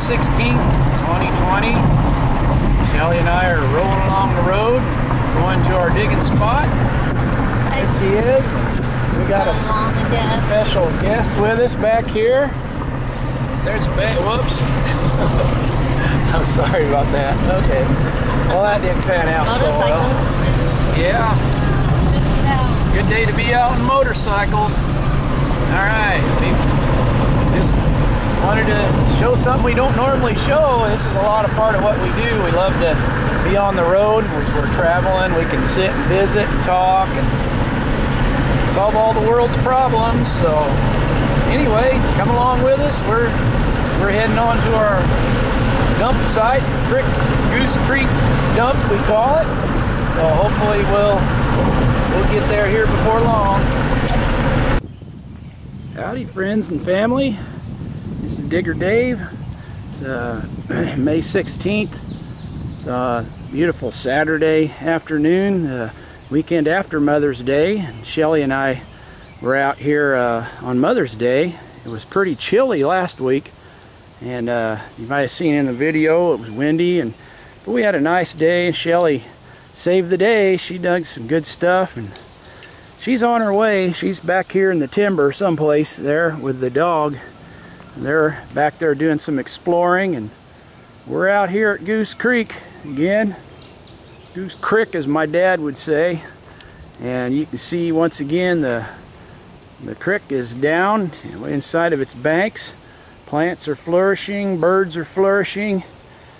16th, 2020. Shelley and I are rolling along the road, going to our digging spot. There she is. We got a special guest with us back here. There's whoops. I'm sorry about that. Okay. Well, that didn't pan out so well. Yeah. Good day to be out on motorcycles. All right. We just wanted to show something we don't normally show. This is a lot of part of what we do. We love to be on the road. We're traveling. We can sit and visit and talk and solve all the world's problems. So anyway, come along with us. We're heading on to our dump site, Goose Crick dump we call it. So hopefully we'll get there here before long. Howdy friends and family. This is Digger Dave. It's May 16th. It's a beautiful Saturday afternoon, weekend after Mother's Day. Shelley and I were out here on Mother's Day. It was pretty chilly last week, and you might have seen in the video it was windy, but we had a nice day. Shelley saved the day. She dug some good stuff, and she's on her way. She's back here in the timber someplace there with the dog. They're back there doing some exploring, and we're out here at Goose Creek again. Goose Crick, as my dad would say. And you can see once again the creek is down inside of its banks. Plants are flourishing, birds are flourishing.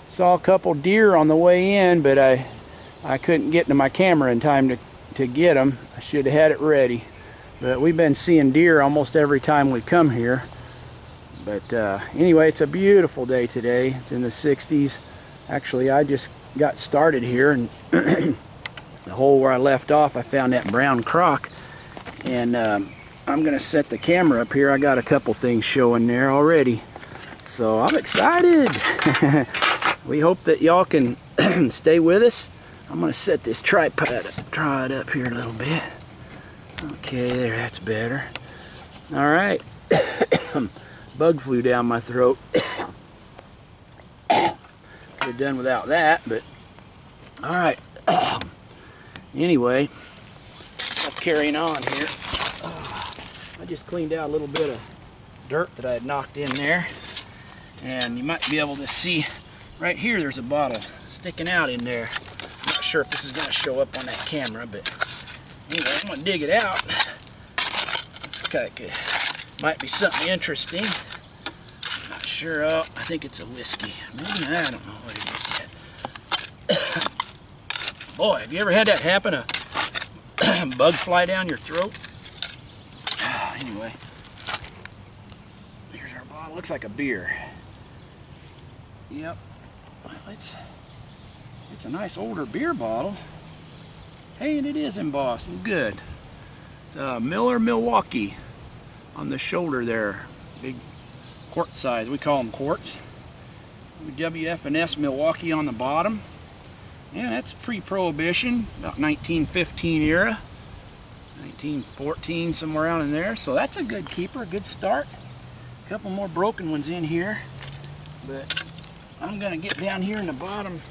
Saw a couple deer on the way in, but I couldn't get to my camera in time to get them. I should have had it ready. But we've been seeing deer almost every time we come here. But anyway, it's a beautiful day today. It's in the 60s. Actually, I just got started here, and the hole where I left off, I found that brown croc. And I'm going to set the camera up here. I got a couple things showing there already. So I'm excited. We hope that y'all can stay with us. I'm going to set this tripod up here a little bit. Okay, there, that's better. All right. Bug flew down my throat. Could have done without that, but all right. Anyway, carrying on here. I just cleaned out a little bit of dirt that I had knocked in there, and you might be able to see right here there's a bottle sticking out in there. I'm not sure if this is going to show up on that camera, but anyway, I'm going to dig it out. Looks like it might be something interesting. I'm not sure. Oh, I think it's a whiskey. Maybe, I don't know what it is yet. Boy, have you ever had that happen? A bug fly down your throat? Anyway, here's our bottle. Looks like a beer. Yep. Well, it's a nice older beer bottle. Hey, and it is embossed. Good. It's Miller Milwaukee on the shoulder there. Big quart size. We call them quarts. WF&S Milwaukee on the bottom. Yeah, that's pre-prohibition, about 1915 era. 1914, somewhere around in there. So that's a good keeper, a good start. A couple more broken ones in here. But I'm going to get down here in the bottom.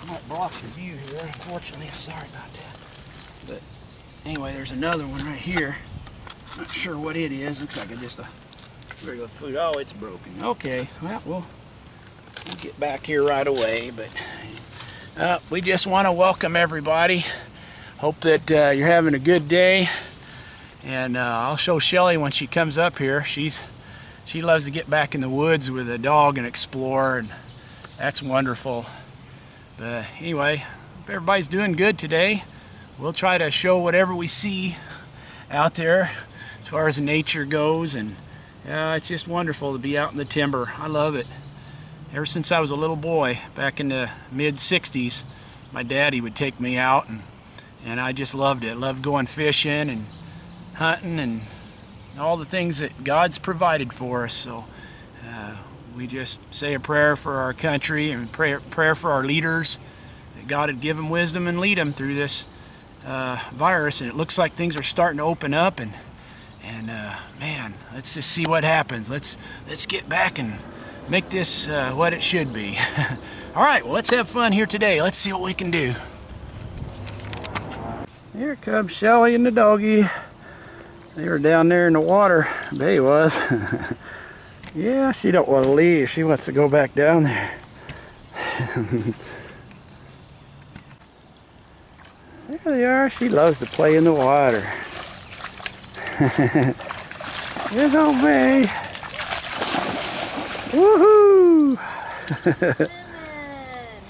I might block the view here, unfortunately. Sorry about that. But anyway, there's another one right here. Not sure what it is. Looks like just a regular food. Oh, it's broken. Okay, well, we'll get back here right away. But we just want to welcome everybody. Hope that you're having a good day. And I'll show Shelley when she comes up here. She loves to get back in the woods with a dog and explore, and that's wonderful. But anyway, hope everybody's doing good today. We'll try to show whatever we see out there as far as nature goes, and it's just wonderful to be out in the timber. I love it. Ever since I was a little boy, back in the mid-60s, my daddy would take me out, and I just loved it. Loved going fishing and hunting and all the things that God's provided for us. So we just say a prayer for our country and prayer for our leaders, that God would give them wisdom and lead them through this virus. And it looks like things are starting to open up, and man, let's just see what happens. Let's get back and make this what it should be. All right, well, let's have fun here today. Let's see what we can do. Here comes Shelley and the doggy. They were down there in the water. Bay was. Yeah, she don't want to leave. She wants to go back down there. There they are. She loves to play in the water. There's old Bay. Woohoo!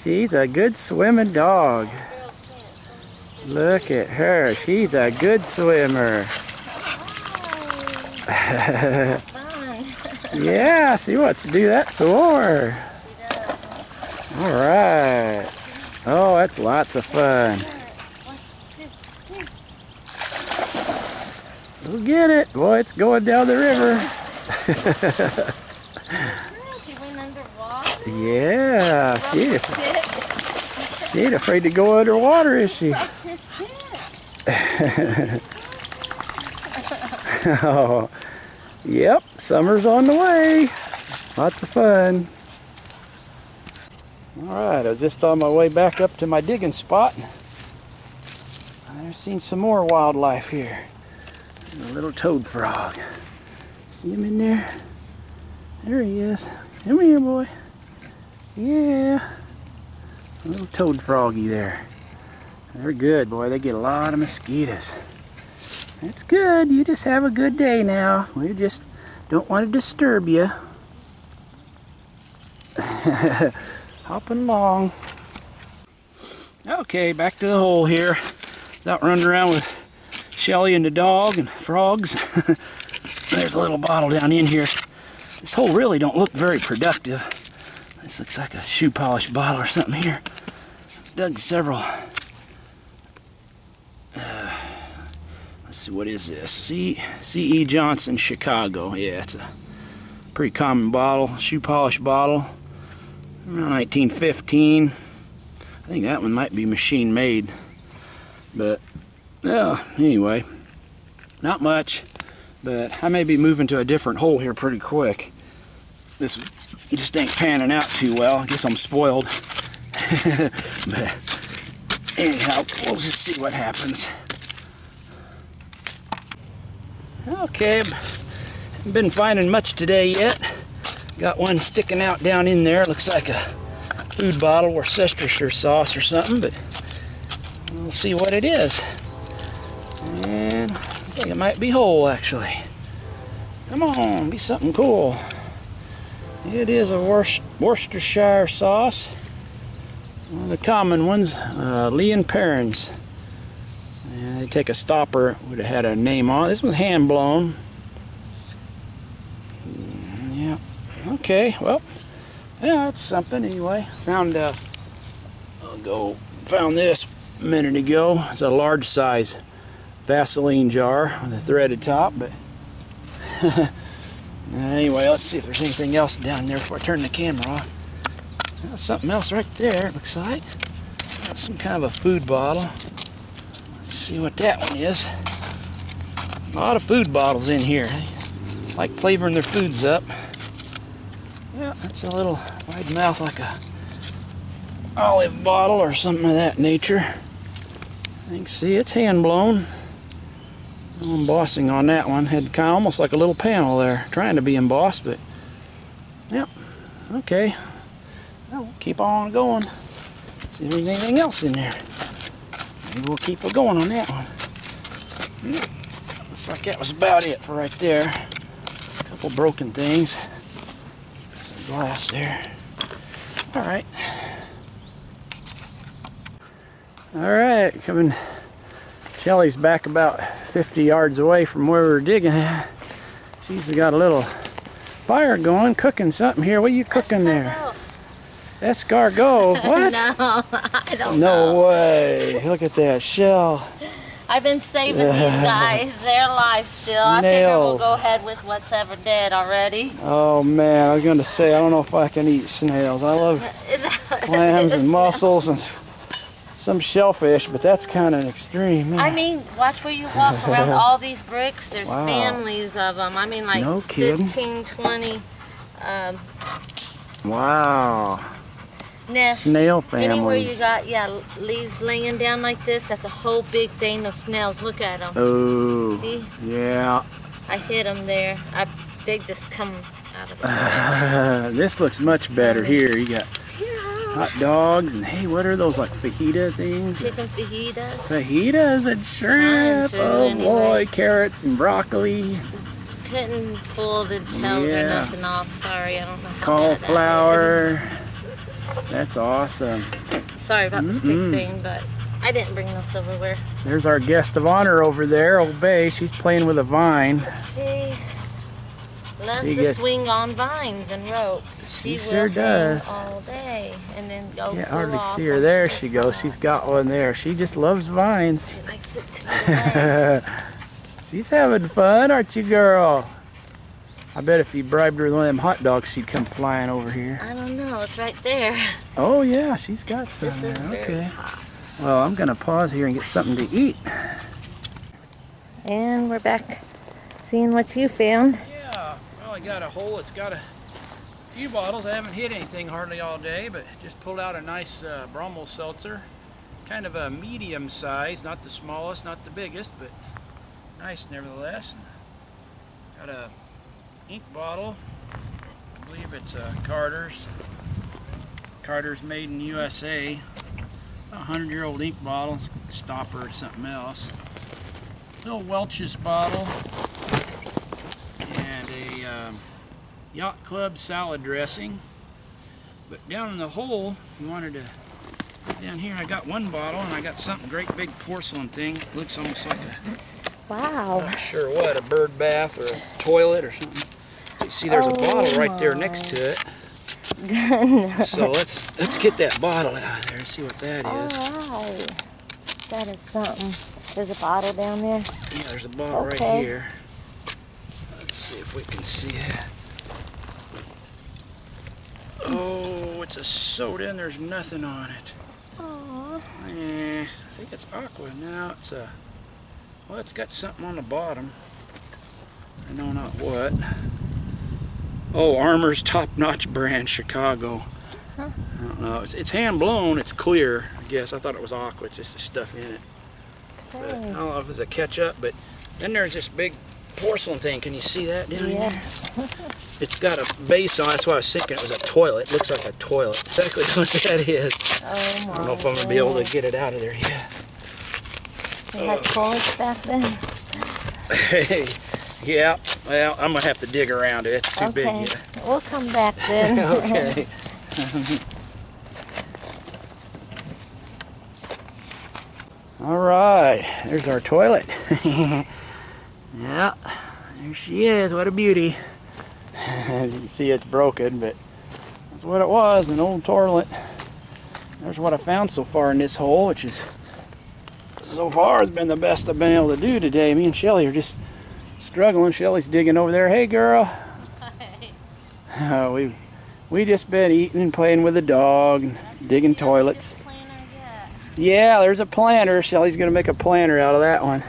She's a good swimming dog. Look at her. She's a good swimmer. Yeah, she wants to do that some more. All right. Oh, that's lots of fun. Go get it. Boy, it's going down the river. She went underwater? Yeah. She ain't afraid to go underwater, is she? Oh, yep. Summer's on the way. Lots of fun. Alright, I was just on my way back up to my digging spot. I've seen some more wildlife here. A little toad frog. See him in there? There he is. Come here, boy. Yeah. A little toad froggy there. They're good, boy. They get a lot of mosquitoes. That's good. You just have a good day now. We just don't want to disturb you. Hopping along. Okay, back to the hole here. I was out running around with Shelley and the dog and frogs. There's a little bottle down in here. This hole really don't look very productive. This looks like a shoe polish bottle or something here. Dug several. Let's see, what is this? C.E. Johnson, Chicago. Yeah, it's a pretty common bottle, shoe polish bottle. Around 1915. I think that one might be machine made. But, anyway, not much. But I may be moving to a different hole here pretty quick. This just ain't panning out too well. I guess I'm spoiled. But anyhow, we'll just see what happens. Okay, haven't been finding much today yet. Got one sticking out down in there. Looks like a food bottle or Worcestershire sauce or something, but we'll see what it is. And I think it might be whole, actually. Come on, be something cool. It is a Worcestershire sauce. One of the common ones, Lee and Perrins. And they take a stopper, would have had a name on it. This one's hand blown. Yeah. Okay, well, yeah, that's something anyway. Found this a minute ago. It's a large size Vaseline jar with a threaded top, but anyway, let's see if there's anything else down there before I turn the camera off. There's something else right there, it looks like. Some kind of a food bottle. Let's see what that one is. A lot of food bottles in here. They like flavoring their foods up. Yeah, that's a little wide mouth, like a olive bottle or something of that nature. You can see it's hand blown. No embossing on that one. Had kind of almost like a little panel there, trying to be embossed, but yep. Okay. Well, we'll keep on going. See if there's anything else in there. Maybe we'll keep it going on that one. Looks like that was about it for right there. A couple broken things. Some glass there. Alright. Alright, coming. Shelley's back about 50 yards away from where we were digging at. She's got a little fire going, cooking something here. What are you cooking there? Escargot. What? No, I don't know. No way. Look at that shell. I've been saving these guys. They're alive still. I figure we'll go ahead with what's ever dead already. Oh man, I was going to say, I don't know if I can eat snails. I love clams and mussels and some shellfish, but that's kind of extreme. Man. I mean, watch where you walk around all these bricks. There's families of them. I mean, like no kidding. 15, 20 Wow. Nest. Snail families. Anywhere you got, leaves laying down like this, that's a whole big thing of snails. Look at them. Oh. See? Yeah. I hit them there. They just come out of the ground. This looks much better here. You got hot dogs and hey, what are those like fajita things? Chicken fajitas. Fajitas and shrimp. Oh boy, carrots and broccoli. Couldn't pull the tails or nothing off. Sorry, I don't know how cauliflower. bad that is. That's awesome. Sorry about the stick thing, but I didn't bring no silverware. There's our guest of honor over there, Old Bay. She's playing with a vine. She loves to swing on vines and ropes. She will sure does. All day and then go. Can't hardly see her. There she goes. She's got one there. She just loves vines. She likes it too. She's having fun, aren't you, girl? I bet if you bribed her with one of them hot dogs, she'd come flying over here. I don't know. It's right there. Oh, yeah. She's got some. This is very hot. Well, I'm going to pause here and get something to eat. And we're back seeing what you found. Yeah. Well, I got a hole. It's got a few bottles. I haven't hit anything hardly all day, but just pulled out a nice Bromo seltzer. Kind of a medium size. Not the smallest, not the biggest, but nice nevertheless. Got a ink bottle. I believe it's Carter's. Carter's made in USA. A 100-year-old ink bottle. Stopper or something else. Little Welch's bottle. And a Yacht Club salad dressing. But down in the hole, you wanted to down here, I got one bottle and I got something great big porcelain thing. It looks almost like a, not sure what, a bird bath or a toilet or something. You see there's a bottle right there next to it. Goodness. So let's get that bottle out of there and see what that is. Alright. That is something. There's a bottle down there? Yeah, there's a bottle right here. Let's see if we can see it. Oh, it's a soda and there's nothing on it. Aww. I think it's aqua. Now it's a, well, it's got something on the bottom. I know not what. Oh, Armour's Top-Notch brand, Chicago. Huh? I don't know. It's hand blown. It's clear. I guess I thought it was aqua. It's just the stuff in it. But I don't know if it's a ketchup. But then there's this big porcelain thing. Can you see that down here? It's got a base on it. That's why I was thinking it was a toilet. It looks like a toilet. Exactly what that is. Oh my I don't know if I'm going to be able to get it out of there yet. They had toilets back then? Hey, yeah. Well, I'm going to have to dig around it. It's too big yet. We'll come back then. Okay. All right. There's our toilet. Yeah. There she is. What a beauty. As you can see, it's broken, but that's what it was, an old toilet. There's what I found so far in this hole, which is so far has been the best I've been able to do today. Me and Shelley are just struggling. Shelley's digging over there. Hey, girl. We just been eating and playing with the dog and digging toilets. Yeah, there's a planter. Shelley's gonna make a planter out of that one.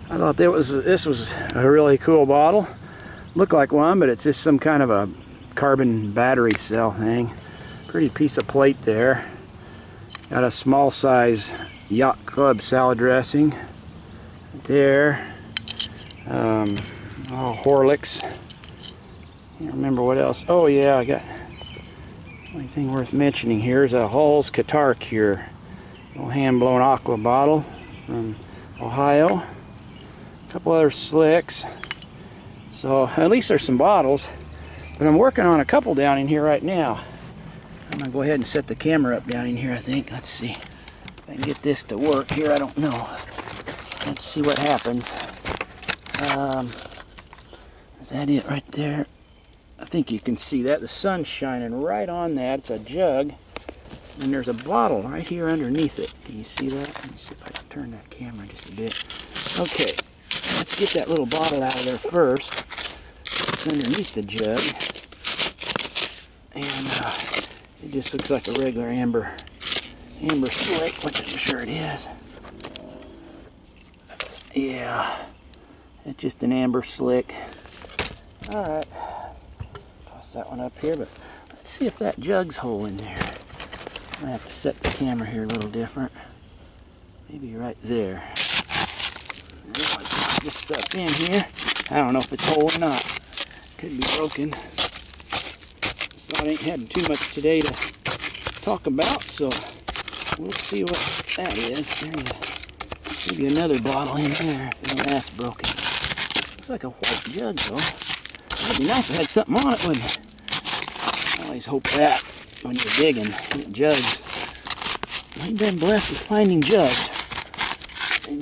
I thought this was a really cool bottle. Looked like one, but it's just some kind of a carbon battery cell thing. Pretty piece of plate there. Got a small size Yacht Club salad dressing right there. Horlicks. Can't remember what else. Oh yeah, I got only thing worth mentioning here is a Hall's Catarrh Cure. Little hand-blown aqua bottle from Ohio. A couple other slicks. So at least there's some bottles, but I'm working on a couple down in here right now. I'm gonna go ahead and set the camera up down in here, I think. Let's see if I can get this to work here. I don't know. Let's see what happens. Is that it right there? I think you can see that. The sun's shining right on that. It's a jug. And there's a bottle right here underneath it. Can you see that? Let me see if I can turn that camera just a bit. Okay, let's get that little bottle out of there first. It's underneath the jug. And it just looks like a regular amber slick, which I'm sure it is. Yeah, it's just an amber slick. Alright, toss that one up here, but Let's see if that jug's whole in there. I have to set the camera here a little different. Maybe right there. Put this stuff in here. I don't know if it's whole or not. Could be broken. So I ain't had too much today to talk about, so we'll see what that is. There's maybe another bottle in there if that's broken. Looks like a white jug though. It'd be nice if it had something on it, wouldn't it? I always hope that when you're digging, get jugs. I've been blessed with finding jugs. They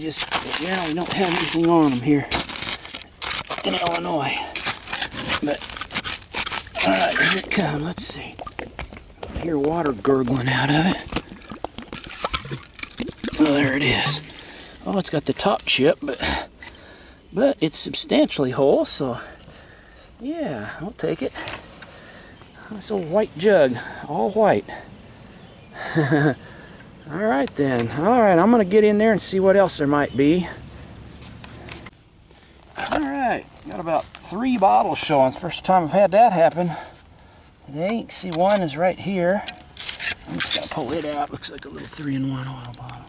generally don't have anything on them here in Illinois. But, alright, here it comes. Let's see. I hear water gurgling out of it. Oh, there it is. Oh, it's got the top chip, but it's substantially whole, so yeah, I'll take it. This old white jug, all white. Alright then. Alright, I'm going to get in there and see what else there might be. Alright, got about 3 bottles showing. It's the first time I've had that happen today. You can see one is right here. I'm just going to pull it out. Looks like a little 3-in-1 oil bottle.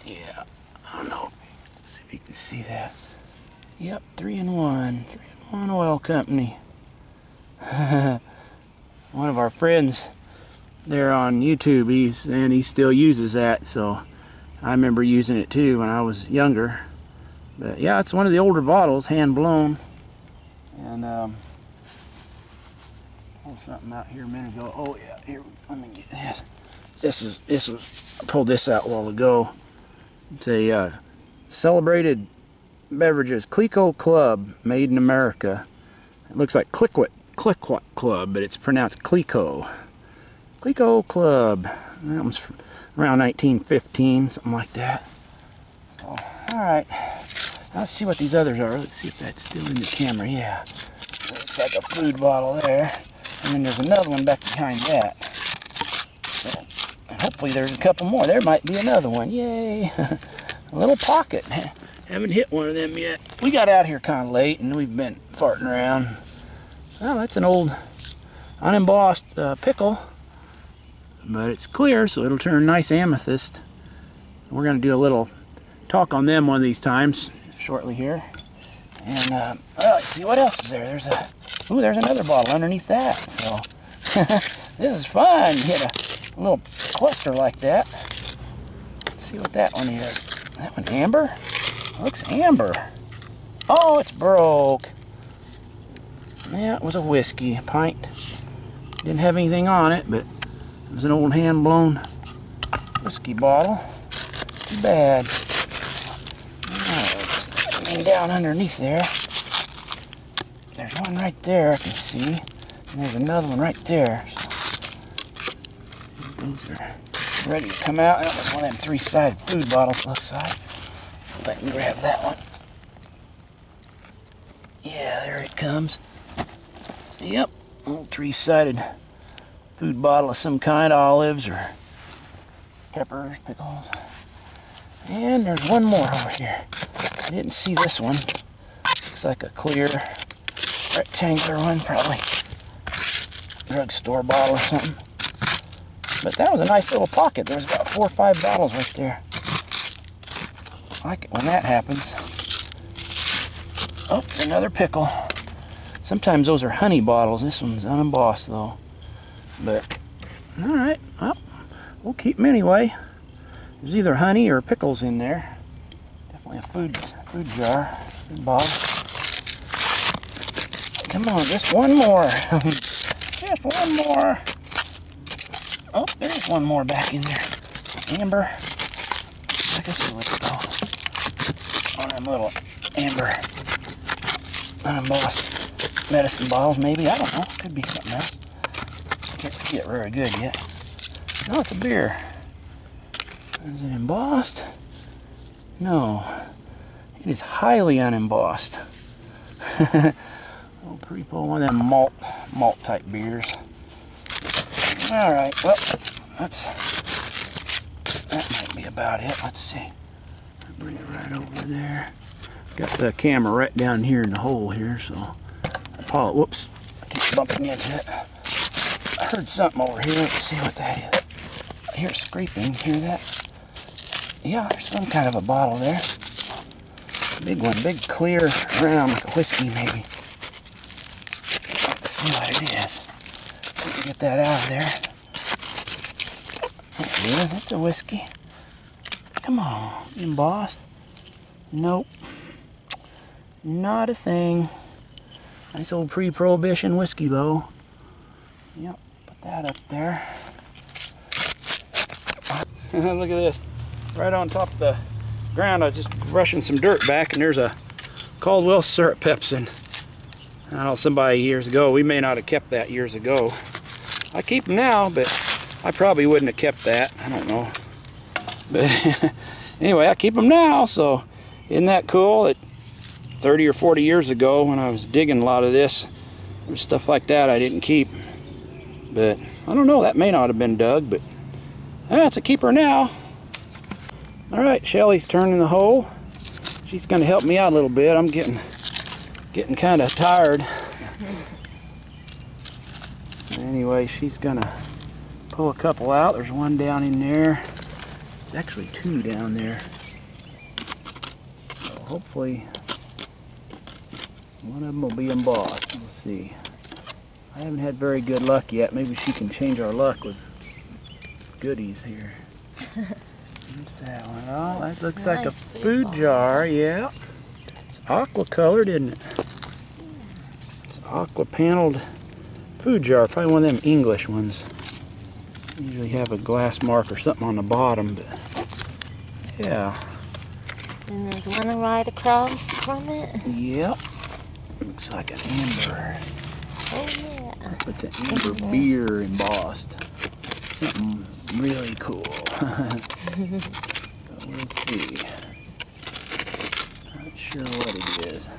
Yeah, I don't know. Let's see if you can see that. Yep, 3-in-1. 3-in-1 oil company. One of our friends there on YouTube, he still uses that, so I remember using it too when I was younger. But yeah, it's one of the older bottles, hand blown. And pulled something out here a minute ago. Oh yeah, here, let me get this. This was I pulled this out a while ago. It's a celebrated beverages Clico Club, made in America. It looks like Cliquot Club, but it's pronounced Clico. Clico Club. That was from around 1915, something like that. So, alright. Let's see what these others are. Let's see if that's still in the camera. Yeah. Looks like a food bottle there. And then there's another one back behind that. So, and hopefully there's a couple more. There might be another one. Yay! A little pocket. Haven't hit one of them yet. We got out here kind of late and we've been farting around. Well, that's an old unembossed pickle, but it's clear, so it'll turn nice amethyst. We're going to do a little talk on them one of these times shortly here. And well, let's see what else is there. There's another bottle underneath that. So this is fun. Hit a little cluster like that. Let's see what that one is. That one amber? Looks amber. Oh, it's broke. Yeah, it was a whiskey, a pint. Didn't have anything on it, but it was an old hand-blown whiskey bottle. Too bad. Alright, down underneath there. There's one right there I can see. And there's another one right there. So, those are ready to come out. That was one of them 3-sided food bottles, looks like. So if I can grab that one. Yeah, there it comes. Yep, little 3-sided food bottle of some kind, olives or peppers, pickles. And there's one more over here. I didn't see this one. Looks like a clear rectangular one, probably drugstore bottle or something. But that was a nice little pocket. There's about 4 or 5 bottles right there. I like it when that happens. Oh, it's another pickle. Sometimes those are honey bottles. This one's unembossed though. But, alright, well, we'll keep them anyway. There's either honey or pickles in there. Definitely a food jar, food bottle. Come on, just one more. Just one more. Oh, there's one more back in there. Amber. I can see what's called. One of them little amber unembossed medicine bottles, maybe. I don't know. Could be something else. Can't see it very good yet. No, it's a beer. Is it embossed? No. It is highly unembossed. Oh, pretty pull one of them malt type beers. Alright, well, that might be about it. Let's see. I'll bring it right over there. Got the camera right down here in the hole here, so whoops, I keep bumping into it. I heard something over here. Let's see what that is. I hear scraping. Hear that? Yeah, there's some kind of a bottle there. Big one, big clear round, like a whiskey maybe. Let's see what it is. Get that out of there. Yeah, that's a whiskey. Come on, embossed. Nope. Not a thing. Nice old pre-prohibition whiskey bowl. Yep, put that up there. Look at this. Right on top of the ground, I was just brushing some dirt back, and there's a Caldwell syrup pepsin. I don't know, somebody years ago, we may not have kept that years ago. I keep them now, but I probably wouldn't have kept that. I don't know. But anyway, I keep them now, so isn't that cool? That 30 or 40 years ago, when I was digging a lot of this, there was stuff like that I didn't keep. But I don't know, that may not have been dug, but it's a keeper now. All right, Shelly's turning the hole. She's going to help me out a little bit. I'm getting kind of tired. Anyway, she's going to pull a couple out. There's one down in there. There's actually two down there. So hopefully one of them will be embossed. We'll see. I haven't had very good luck yet. Maybe she can change our luck with goodies here. What's that one? Oh, that looks nice, like a food jar. Yeah. It's aqua colored, isn't it? It's aqua paneled food jar. Probably one of them English ones. Usually have a glass mark or something on the bottom, but yeah. And there's one right across from it. Yep. Looks like an amber. Oh yeah. Put the amber beer embossed. Something really cool. We'll see. Not sure what it is.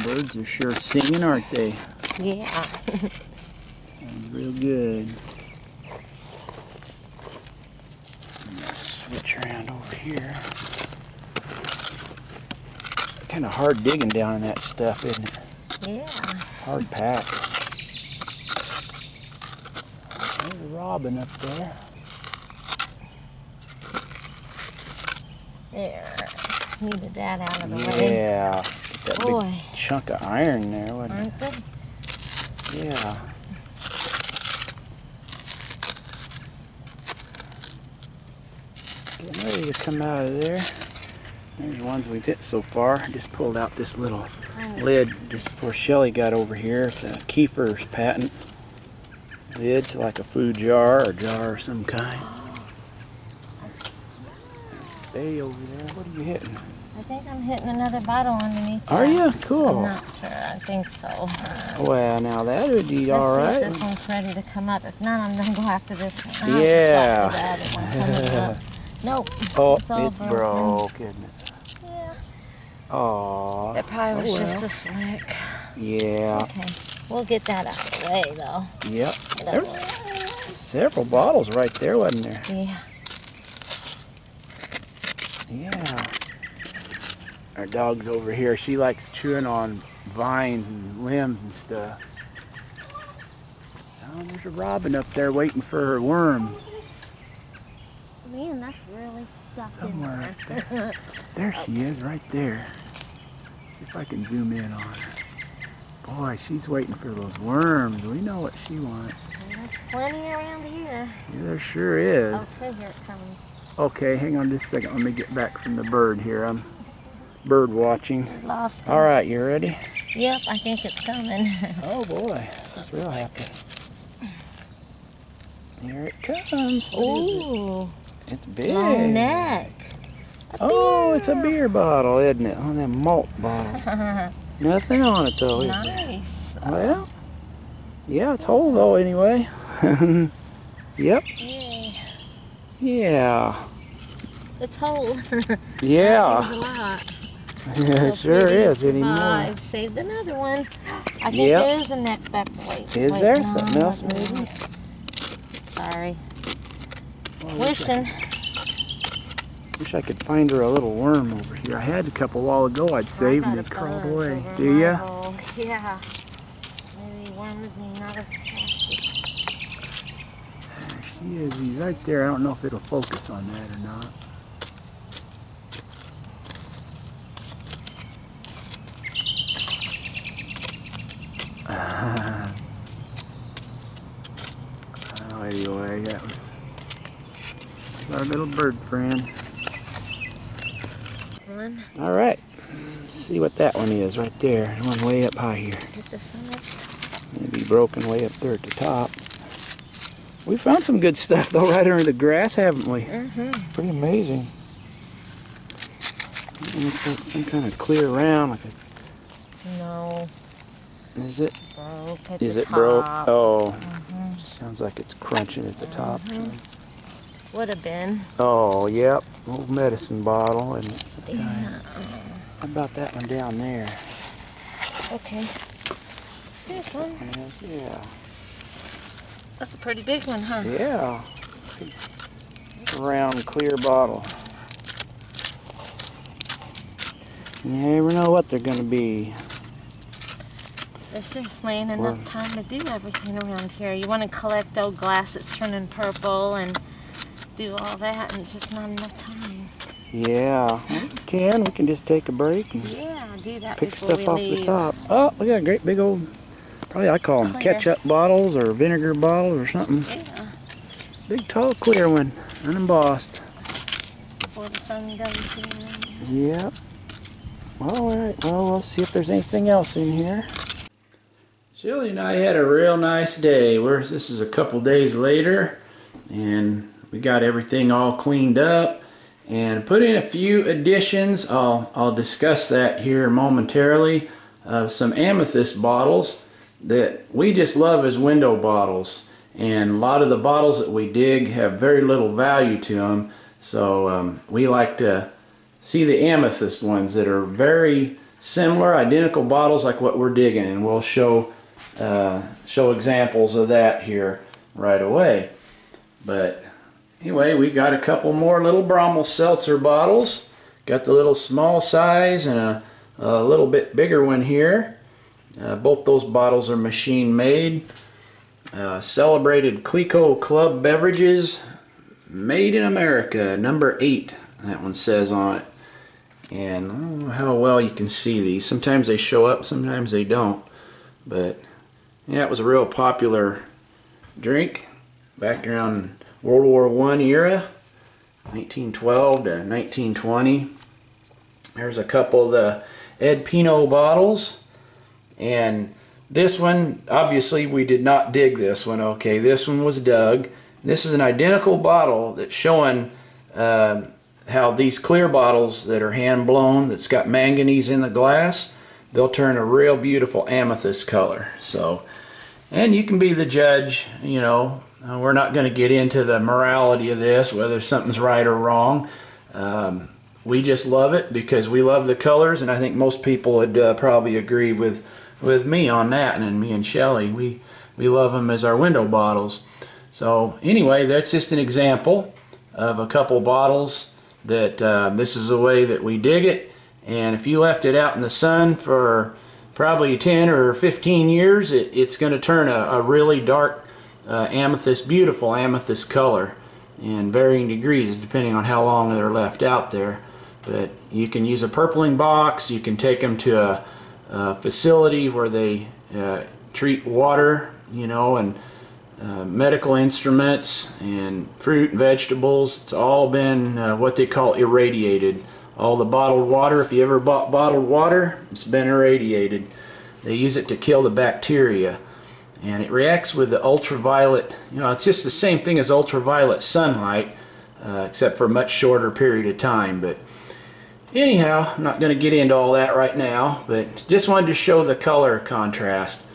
Birds are sure singing, aren't they? Yeah. Sounds real good. I'm gonna switch around over here. Kind of hard digging down in that stuff, isn't it? Yeah. Hard pack. There's a robin up there. There. Needed that out of the way. Yeah. Get that big chunk of iron there, wasn't Aren't they? it? Yeah. Getting ready to come out of there. There's the ones we've hit so far. I just pulled out this little lid just before Shelly got over here. It's a Kiefer's patent lid to like a food jar or jar of some kind. Bay over there. What are you hitting? I think I'm hitting another bottle underneath. Are you? Cool. I'm not sure. I think so. Well, now that would be all right. Let's see if this one's ready to come up. If not, I'm going to go after this one. Yeah. Nope. Oh, it's broke, isn't it? Yeah. Oh. That probably was just a slick. Yeah. Okay. We'll get that out of the way, though. Yep. There's several bottles right there, wasn't there? Yeah. Yeah. Our dog's over here. She likes chewing on vines and limbs and stuff. Oh, there's a robin up there waiting for her worms. Man, that's really stuck Somewhere in up there. There she is, right there. See if I can zoom in on her. Boy, she's waiting for those worms. We know what she wants. There's plenty around here. Yeah, there sure is. Okay, here it comes. Okay, hang on just a second. Let me get back from the bird here. I'm bird watching. Lost him. All right, you ready? Yep, I think it's coming. Oh boy, that's real happy. Here it comes. What is Ooh. it? It's big. Long neck. Oh, it's a beer bottle, isn't it? One of them malt bottles. Nothing on it though, is there? Nice. Well, yeah, it's whole though anyway. Yep. Yay. Yeah. It's whole. Yeah. That means a lot. It sure is anymore. I've saved another one. I think Yep. there is a neck back. Wait. Is wait, there no, something else no, no. maybe? Sorry. Well, Wishing. Wish I could find her a little worm over here. I had a couple a while ago I'd saved and they crawled away. Do ya? Yeah. Maybe worms me not as attractive. There she is. He's right there. I don't know if it'll focus on that or not. Anyway, that was our little bird friend. All right, let's see what that one is right there. The one way up high here. Get this one up. Maybe broken way up there at the top. We found some good stuff though right under the grass, haven't we? Pretty amazing. Looks like some kind of clear round. Like No. Is it? Broke at Is the it broke? top. Oh. Sounds like it's crunching at the top. Would have been. Oh, yep. Old medicine bottle. And Yeah. how about that one down there? Okay. Here's one. Yeah. That's a pretty big one, huh? Yeah. Big, round, clear bottle. You never know what they're going to be. There's seriously ain't enough time to do everything around here. You want to collect old glass that's turning purple and do all that, and it's just not enough time. Yeah, we can just take a break and do that pick before stuff we off leave. the top. Oh, we got a great big old, probably I call them Clear. ketchup bottles or vinegar bottles or something. Yeah. Big tall clear one, unembossed. Before the sun goes in. Yep. All right, well, we'll see if there's anything else in here. Shelley and I had a real nice day. This is a couple days later, and we got everything all cleaned up and put in a few additions. I'll discuss that here momentarily. Some amethyst bottles that we just love as window bottles, and a lot of the bottles that we dig have very little value to them, so we like to see the amethyst ones that are very similar, identical bottles like what we're digging, and we'll show examples of that here right away. But anyway, we got a couple more little Brommel seltzer bottles. Got the little small size and a little bit bigger one here. Both those bottles are machine made. Celebrated Clico Club beverages, made in America, number 8. That one says on it. And I don't know how well you can see these. Sometimes they show up, sometimes they don't. But yeah, it was a real popular drink back around World War I era, 1912 to 1920. There's a couple of the Ed Pino bottles, and this one, obviously we did not dig this one. Okay, this one was dug. This is an identical bottle that's showing how these clear bottles that are hand blown, that's got manganese in the glass, they'll turn a real beautiful amethyst color. So, and you can be the judge, you know. We're not going to get into the morality of this, whether something's right or wrong. We just love it because we love the colors, and I think most people would probably agree with me on that, and me and Shelley. We love them as our window bottles. So anyway, that's just an example of a couple bottles that this is the way that we dig it. And if you left it out in the sun for probably 10 or 15 years, it's going to turn a really dark amethyst, beautiful amethyst color in varying degrees depending on how long they're left out there. But you can use a purpling box, you can take them to a facility where they treat water, you know, and medical instruments and fruit and vegetables. It's all been what they call irradiated. All the bottled water, if you ever bought bottled water, it's been irradiated. They use it to kill the bacteria. And it reacts with the ultraviolet, you know, it's just the same thing as ultraviolet sunlight, except for a much shorter period of time. But anyhow, I'm not going to get into all that right now, but just wanted to show the color contrast.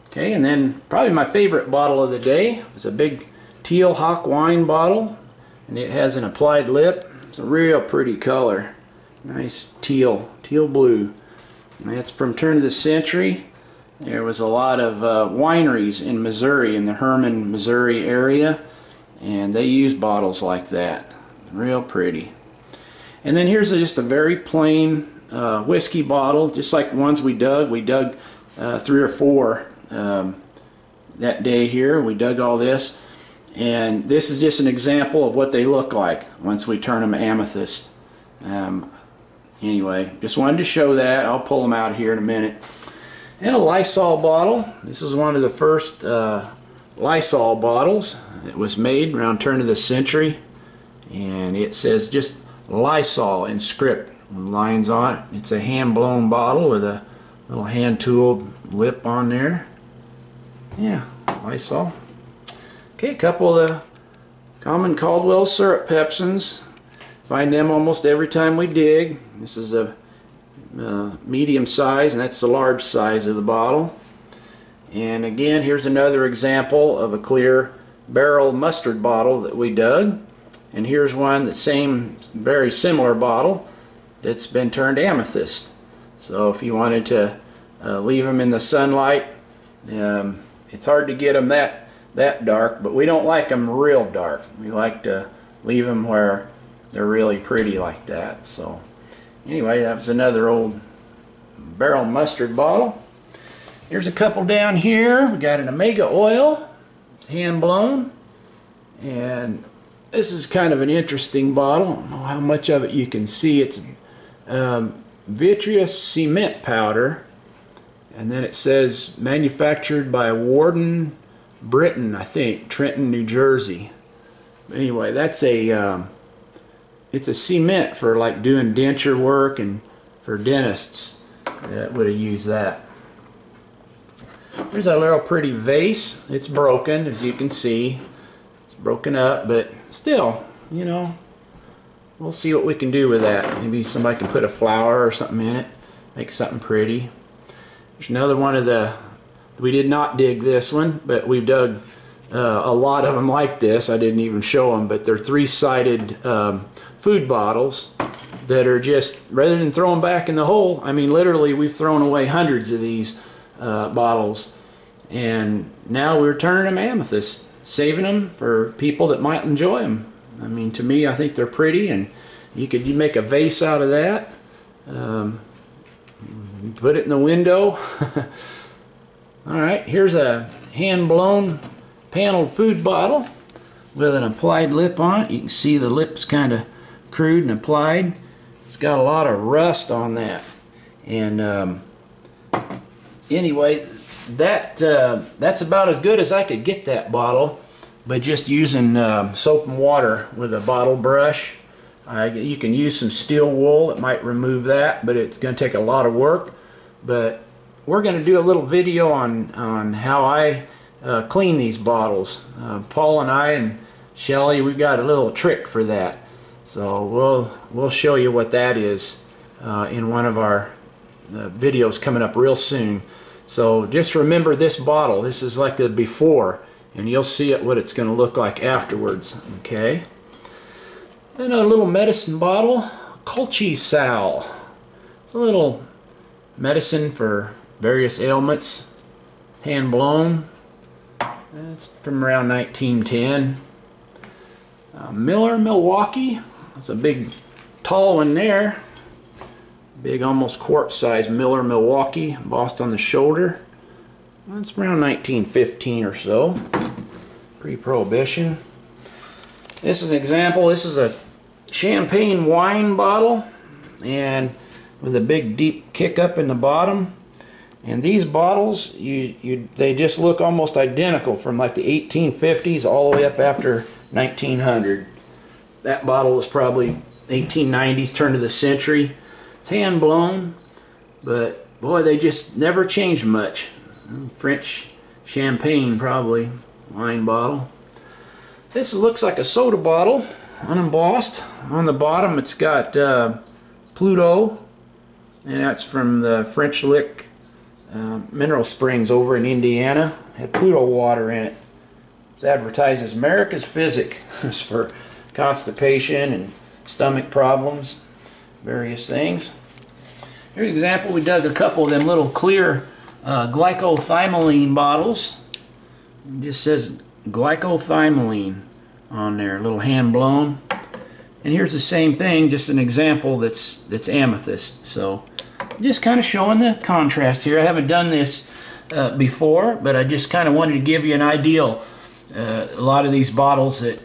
Okay, and then probably my favorite bottle of the day was a big Teal Hock wine bottle, and it has an applied lip. It's a real pretty color. Nice teal blue. And that's from turn of the century. There was a lot of wineries in Missouri, in the Herman, Missouri area, and they use bottles like that. Real pretty. And then here's just a very plain whiskey bottle, just like the ones we dug. We dug 3 or 4 that day here. We dug all this. And this is just an example of what they look like once we turn them amethyst. Anyway, just wanted to show that. I'll pull them out here in a minute. And a Lysol bottle. This is one of the first Lysol bottles. It was made around turn of the century. And it says just Lysol in script with lines on it. It's a hand-blown bottle with a little hand-tooled lip on there. Yeah, Lysol. Okay, a couple of the common Caldwell syrup pepsins. Find them almost every time we dig. This is a medium size, and that's the large size of the bottle. And again, here's another example of a clear barrel mustard bottle that we dug. And here's one, the same, very similar bottle that's been turned amethyst. So if you wanted to leave them in the sunlight, it's hard to get them that dark, but we don't like them real dark. We like to leave them where they're really pretty like that. So anyway, that was another old barrel mustard bottle. Here's a couple down here. We got an Omega oil. It's hand blown, and this is kind of an interesting bottle. I don't know how much of it you can see. It's vitreous cement powder, and then it says manufactured by Warden Britain, I think, Trenton, New Jersey. Anyway, that's a it's a cement for like doing denture work, and for dentists that would have used that. Here's a little pretty vase. It's broken, as you can see. It's broken up, but still, you know, we'll see what we can do with that. Maybe somebody can put a flower or something in it, make something pretty. There's another one of the, we did not dig this one, but we've dug a lot of them like this. I didn't even show them, but they're 3-sided food bottles that are just, rather than throw them back in the hole, I mean literally we've thrown away hundreds of these bottles, and now we're turning them amethyst, saving them for people that might enjoy them. I mean, to me, I think they're pretty, and you could make a vase out of that, put it in the window. Alright, here's a hand-blown paneled food bottle with an applied lip on it. You can see the lip's kind of crude and applied. It's got a lot of rust on that. And anyway, that's about as good as I could get that bottle by just using soap and water with a bottle brush. You can use some steel wool. It might remove that, but it's going to take a lot of work. But we're going to do a little video on how I clean these bottles. Paul and I and Shelley, we've got a little trick for that. So we'll show you what that is in one of our videos coming up real soon. So just remember this bottle. This is like the before, and you'll see what it's going to look like afterwards. Okay. And a little medicine bottle, Colchis Sal. It's a little medicine for various ailments. It's hand blown. It's from around 1910. Miller, Milwaukee. That's a big, tall one there. Big, almost quart-sized Miller, Milwaukee, embossed on the shoulder. That's around 1915 or so, pre-prohibition. This is an example. This is a champagne wine bottle, and with a big, deep kick up in the bottom. And these bottles, they just look almost identical from like the 1850s all the way up after 1900. That bottle was probably 1890s, turn of the century. It's hand blown, but boy, they just never changed much. French champagne, probably, wine bottle. This looks like a soda bottle, unembossed. On the bottom it's got Pluto, and that's from the French Lick mineral springs over in Indiana. Had Pluto water in it. It's advertised as America's Physic. It's for constipation and stomach problems, various things. Here's an example. We dug a couple of them little clear glycothymoline bottles. It just says glycothymoline on there, a little hand blown. And here's the same thing, just an example that's amethyst. So just kind of showing the contrast here. I haven't done this before, but I just kind of wanted to give you an idea. A lot of these bottles that,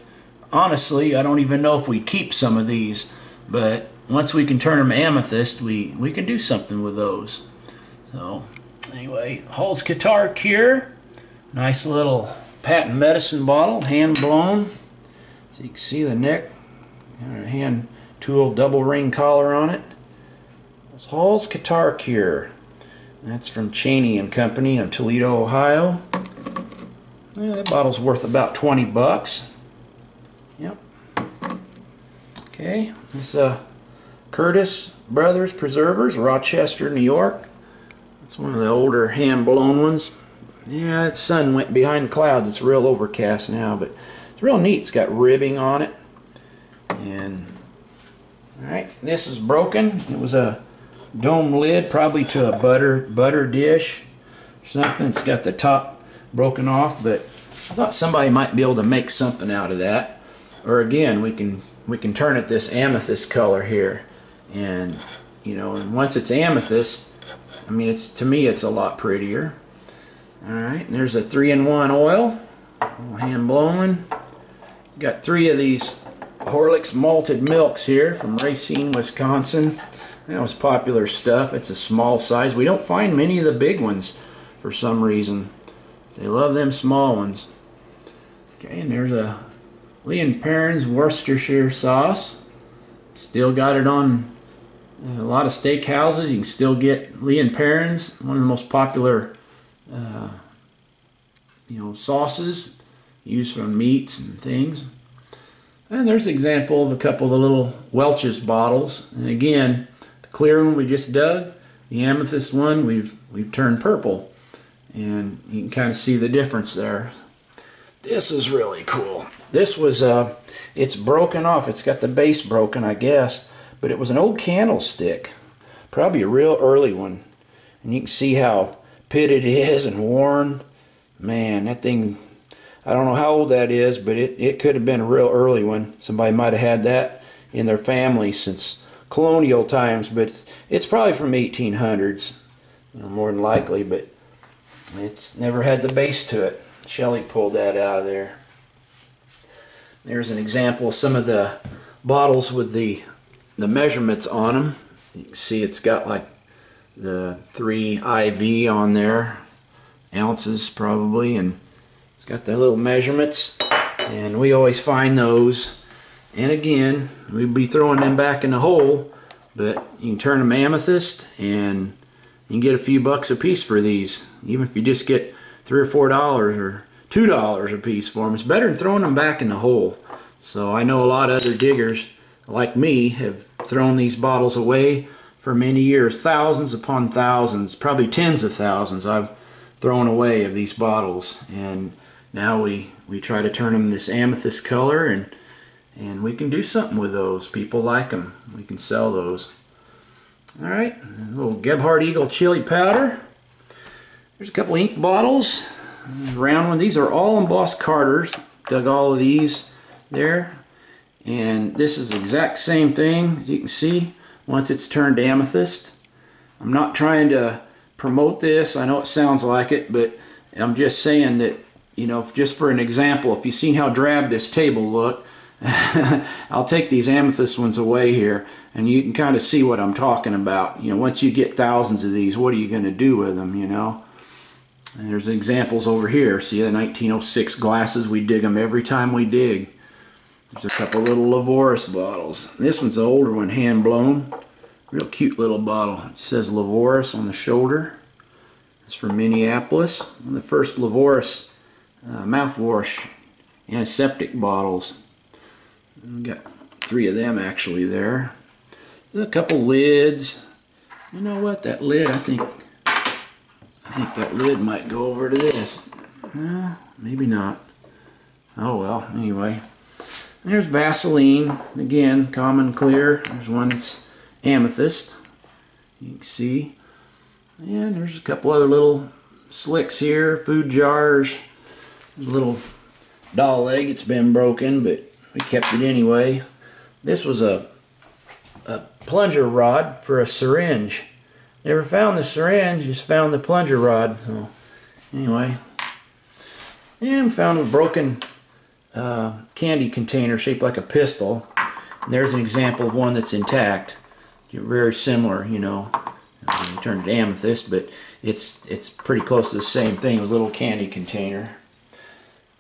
honestly, I don't even know if we keep some of these, but once we can turn them amethyst, we can do something with those. So anyway, Hall's Guitar Cure, nice little patent medicine bottle, hand blown. So you can see the neck, hand tool double ring collar on it. It's Hall's Guitar Cure. That's from Cheney and Company in Toledo, Ohio. Yeah, that bottle's worth about 20 bucks. Yep. Okay, this Curtis Brothers Preservers, Rochester, New York. It's one of the older hand-blown ones. Yeah, that sun went behind the clouds. It's real overcast now, but it's real neat. It's got ribbing on it. And alright, this is broken. It was a dome lid, probably to a butter dish or something. It's got the top broken off, but I thought somebody might be able to make something out of that. Or again, we can turn it this amethyst color here, and you know, and once it's amethyst, I mean, to me it's a lot prettier. All right, and there's a 3-in-1 oil, hand blown. Got 3 of these Horlicks malted milks here from Racine, Wisconsin. That was popular stuff. It's a small size. We don't find many of the big ones for some reason. They love them small ones. Okay, and there's a Lee & Perrins Worcestershire sauce. Still got it on a lot of steakhouses. You can still get Lee & Perrins, one of the most popular sauces used from meats and things. And there's an example of a couple of the little Welch's bottles. And again, the clear one we just dug, the amethyst one we've turned purple. And you can kind of see the difference there. This is really cool. This was, it's broken off. It's got the base broken, I guess. But it was an old candlestick. Probably a real early one. And you can see how pitted it is and worn. Man, that thing, I don't know how old that is, but it could have been a real early one. Somebody might have had that in their family since colonial times, but it's probably from 1800s, more than likely, but it's never had the base to it. Shelley pulled that out of there. There's an example of some of the bottles with the measurements on them. You can see it's got like the 3 IV on there, ounces probably, and it's got the little measurements, and we always find those. And again, we'd be throwing them back in the hole, but you can turn them amethyst and you can get a few bucks a piece for these. Even if you just get $3 or $4 or $2 a piece for them, it's better than throwing them back in the hole. So I know a lot of other diggers like me have thrown these bottles away for many years, thousands upon thousands, probably tens of thousands I've thrown away of these bottles. And now we try to turn them this amethyst color, and we can do something with those. People like them. We can sell those. All right, a little Gebhardt Eagle chili powder. There's a couple ink bottles. Round one. These are all embossed Carters. Dug all of these there. And this is the exact same thing, as you can see, once it's turned amethyst. I'm not trying to promote this. I know it sounds like it, but I'm just saying that, you know, just for an example, if you've seen how drab this table looked, I'll take these amethyst ones away here, and you can kind of see what I'm talking about. You know, once you get thousands of these, what are you going to do with them, you know? And there's examples over here. See the 1906 glasses? We dig them every time we dig. There's a couple little Lavoris bottles. This one's the older one, hand blown. Real cute little bottle. It says Lavoris on the shoulder. It's from Minneapolis. One of the first Lavoris mouthwash antiseptic bottles. We've got 3 of them actually there. There's a couple lids. You know what? That lid, I think that lid might go over to this. Maybe not. Oh well, anyway. There's Vaseline, again, common clear. There's one that's amethyst, you can see. And there's a couple other little slicks here, food jars. There's a little doll leg, it's been broken, but we kept it anyway. this was a plunger rod for a syringe. Never found the syringe, just found the plunger rod. So anyway, and found a broken candy container shaped like a pistol. And there's an example of one that's intact. Very similar, you know. You turned it amethyst, but it's pretty close to the same thing, a little candy container.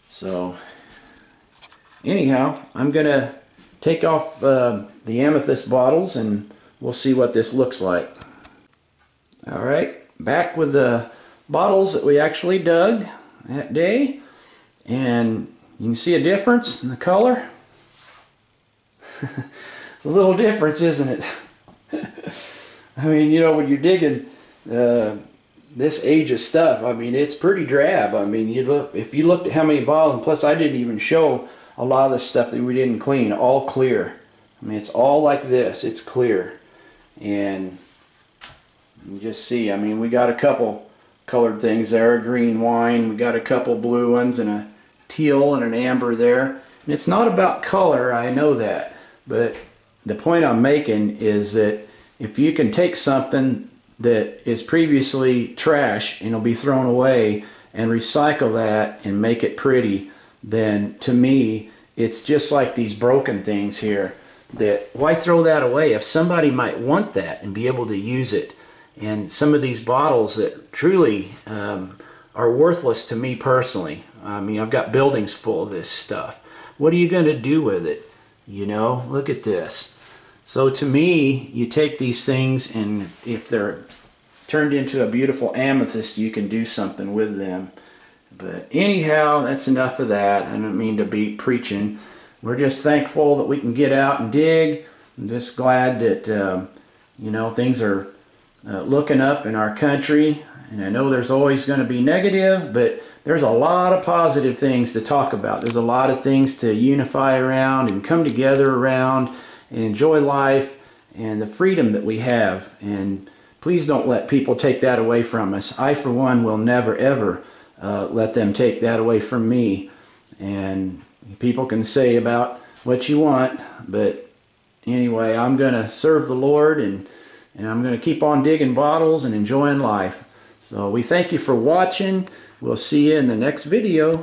So anyhow, I'm gonna take off the amethyst bottles and we'll see what this looks like. Alright, back with the bottles that we actually dug that day, and you can see a difference in the color. It's a little difference, isn't it? I mean, you know, when you're digging this age of stuff, I mean, it's pretty drab. I mean, if you looked at how many bottles, and plus I didn't even show a lot of the stuff that we didn't clean, all clear. I mean, it's all like this, it's clear. And you just see, I mean, we got a couple colored things there, a green wine, we got a couple blue ones, and a teal and an amber there. And it's not about color, I know that, but the point I'm making is that if you can take something that is previously trash and it'll be thrown away and recycle that and make it pretty, then to me it's just like these broken things here, that why throw that away if somebody might want that and be able to use it. And some of these bottles that truly are worthless to me personally. I mean, I've got buildings full of this stuff. What are you going to do with it? You know, look at this. So to me, you take these things, and if they're turned into a beautiful amethyst, you can do something with them. But anyhow, that's enough of that. I don't mean to be preaching. We're just thankful that we can get out and dig. I'm just glad that you know, things are looking up in our country. And I know there's always going to be negative, but there's a lot of positive things to talk about. There's a lot of things to unify around and come together around and enjoy life and the freedom that we have. And please don't let people take that away from us. I, for one, will never, ever let them take that away from me. And people can say about what you want, but anyway, I'm going to serve the Lord, and I'm going to keep on digging bottles and enjoying life. So we thank you for watching. We'll see you in the next video.